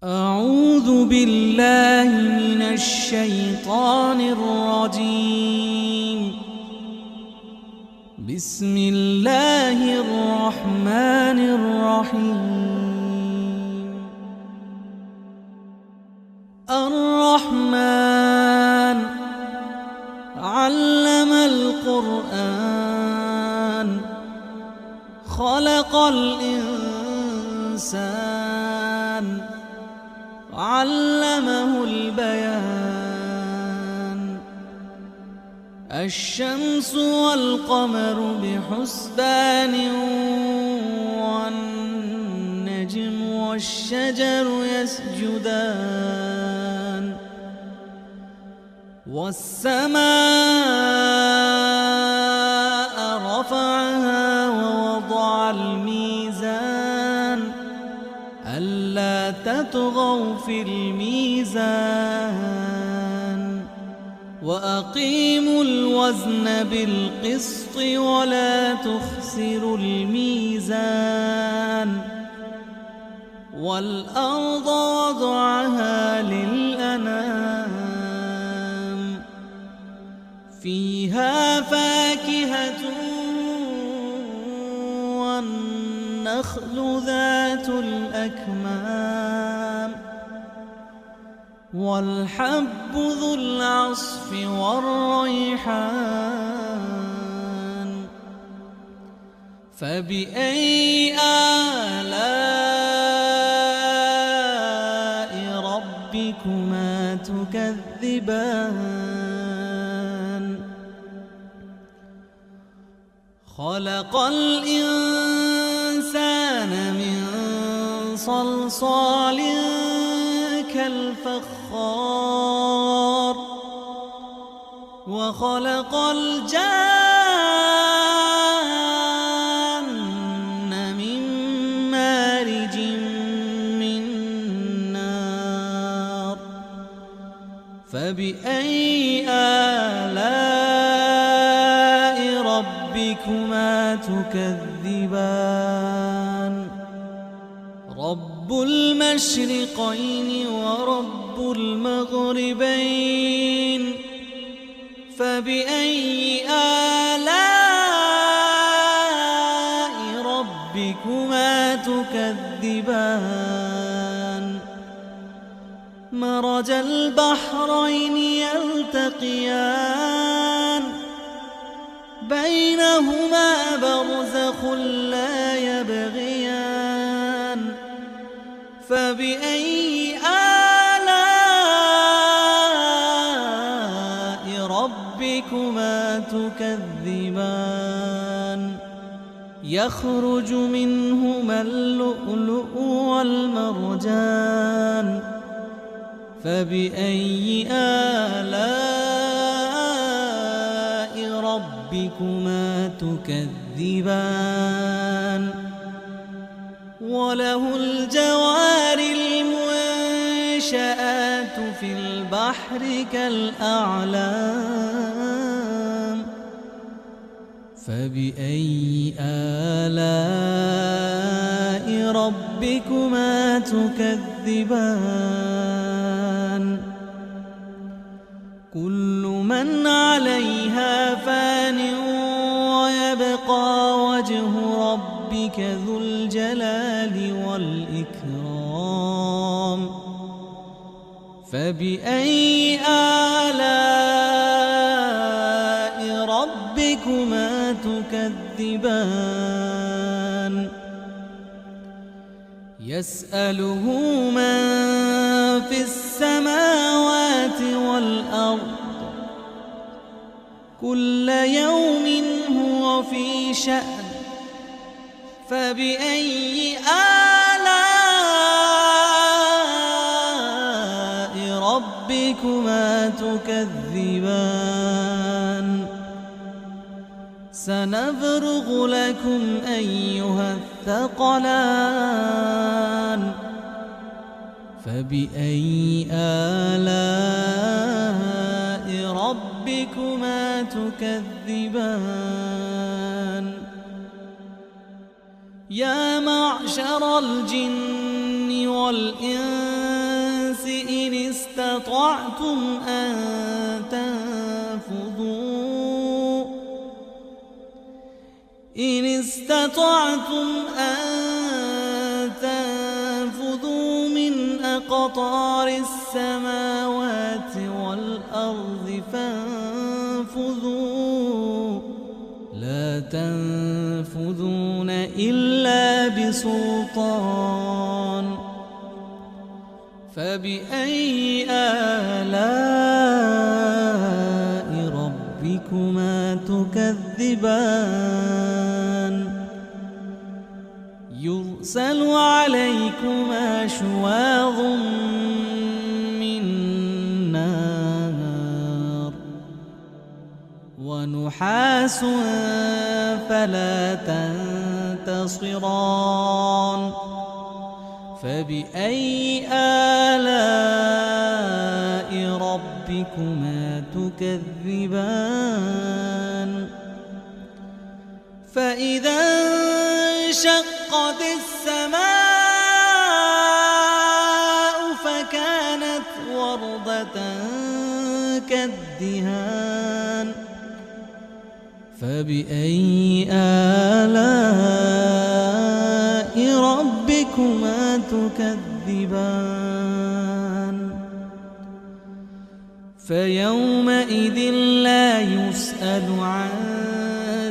أعوذ بالله من الشيطان الرجيم. بسم الله الرحمن الرحيم. الرحمن علم القرآن خلق الإنسان علمه البيان. الشمس والقمر بحسبان والنجم والشجر يسجدان والسماء رفعها ووضع الميزان ألا تطغوا في الميزان وأقيموا الوزن بالقسط ولا تخسروا الميزان. والأرض وضعها للأنام فيها فاكهة والنخل ذات الأكمام والحب ذو العصف والريحان. فبأي آلاء ربكما تكذبان؟ خلق الإنسان من صلصال كالفخار وخلق الجان من مارج من نار. فبأي آلاء ربكما تكذبان؟ رب المشرقين ورب المغربين. فبأي آلاء ربكما تكذبان؟ مرج البحرين يلتقيان بينهما برزخ لا يبغيان. فبأي آلاء ربكما تكذبان؟ يخرج منهما اللؤلؤ والمرجان. فبأي آلاء ربكما تكذبان؟ وله الجوار المنشآت في البحر كالأعلام. فبأي آلاء ربكما تكذبان؟ كل من عليها فان ويبقى وجه ربك ذو الجلال والإكرام. فبأي آلاء ربكما تكذبان؟ يسأله من في السماوات والأرض كل يوم هو في شأن. فبأي آلاء ربكما تكذبان؟ سنفرغ لكم أيها الثقلان. فبأي آلاء ربكما تكذبان؟ يا معشر الجن والجن والإنس إن استطعتم أن تنفذوا من أقطار السماوات والأرض فانفذوا لا تنفذون إلا بسلطان فبأي آلاء ربكما تكذبان يرسل عليكما شواظ من نار ونحاس فلا تنتصران فبأي آلاء ربكما تكذبان فإذا انشقت السماء فكانت وردة كالدهان فبأي آلاء ربكما تكذبان فيومئذ لا يسأل عن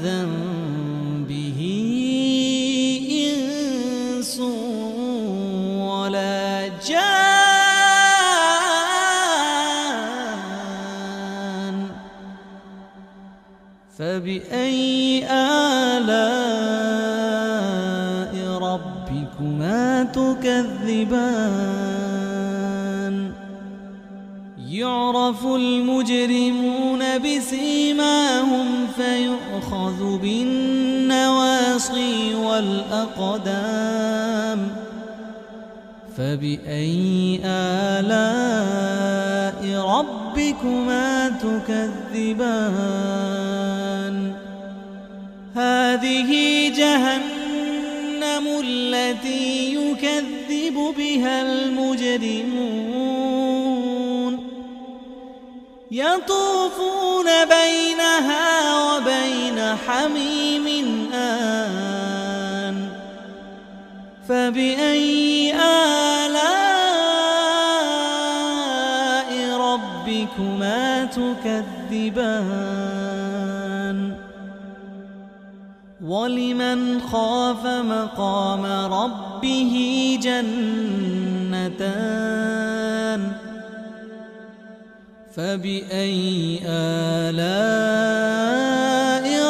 ذنبه إنس ولا جان فبأي آلاء ربكما تكذبان يعرف المجرمون بسيماهم فيؤخذ بالنواصي والأقدام فبأي آلاء ربكما تكذبان هذه جهنم التي يكذب بها المجرمون يطوفون بينها وبين حميم آن فبأي آلاء ربكما تكذبان ولمن خاف مقام ربه جنتان فبأي آلاء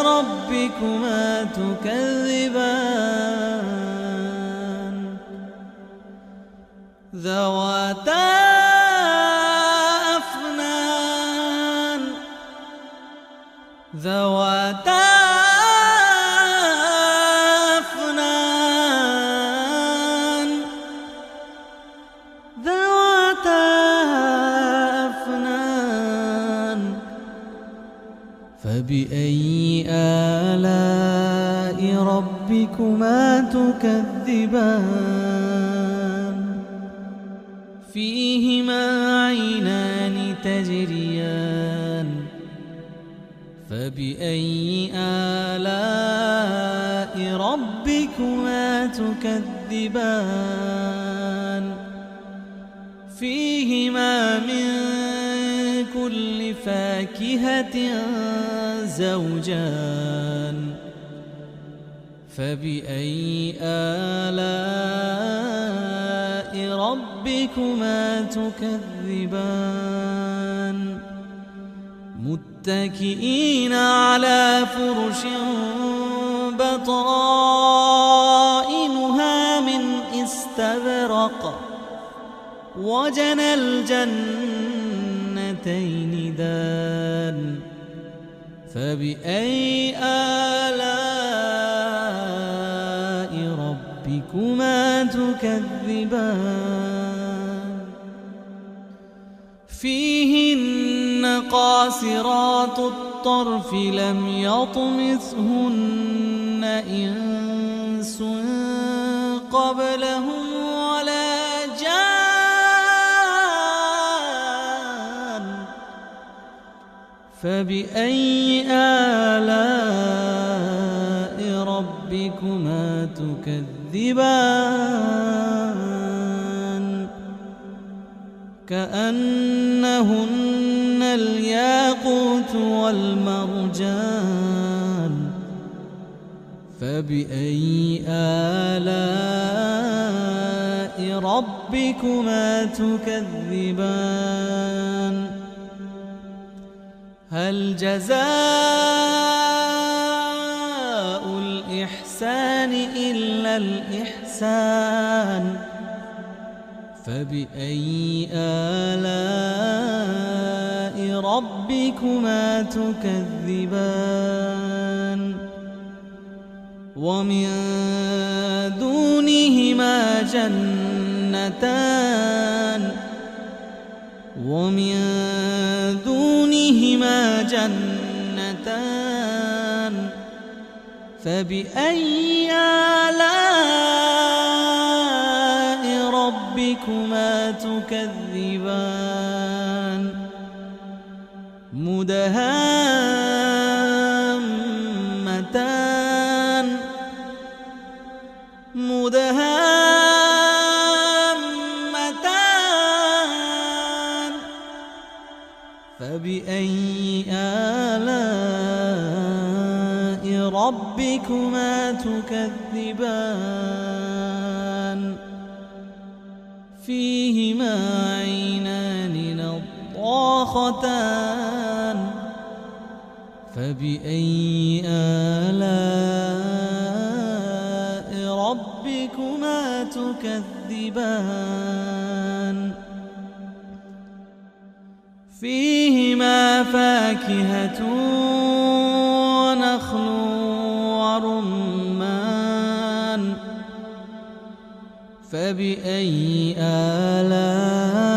ربكما تكذبان ذواتا أفنان فبأي آلاء ربكما تكذبان فيهما عينان تجريان فبأي آلاء ربكما تكذبان فيهما من كل فاكهة زوجان فبأي آلاء ربكما تكذبان متكئين على فرش بطائنها من استبرق وجنى الجنتين دان فبأي آلاء ربكما تكذبان فيهن قاصرات الطرف لم يطمثهن إنس قبلهم ولا فبأي آلاء ربكما تكذبان كأنهن الياقوت والمرجان فبأي آلاء ربكما تكذبان هل جزاء الإحسان إلا الإحسان فبأي آلاء ربكما تكذبان ومن دونهما جنتان فبأي آلاء ربكما تكذبان مدهامتان فبأي آلاء ربكما تكذبان فيهما عينان نضاختان فبأي آلاء ربكما تكذبان فيهما فاكهة ونخل ورمان فبأي آلاء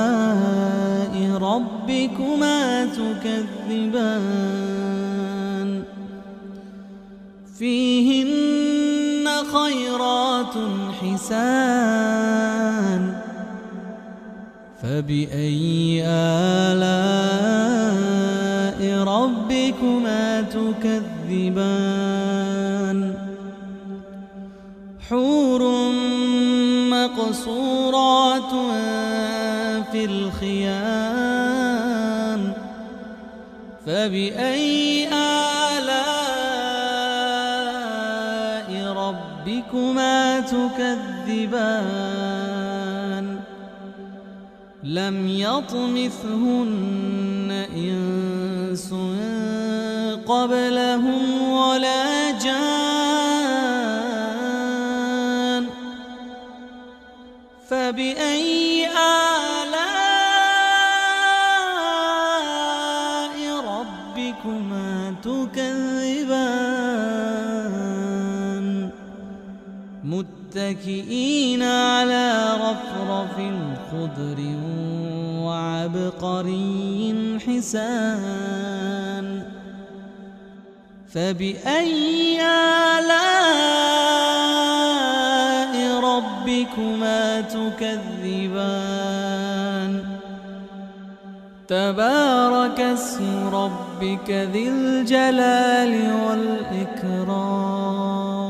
ربكما تكذبان فيهن خيرات حسان فبأي آلاء ربكما تكذبان حور مقصورات في الخيام فبأي آلاء ربكما تكذبان لم يطمثهن إنس قبلهم ولا جان فبأي آلاء ربكما تكذبان متكئين على رفرف خضر وعبقري حسان فبأي آلاء ربكما تكذبان تبارك اسم ربك ذي الجلال والإكرام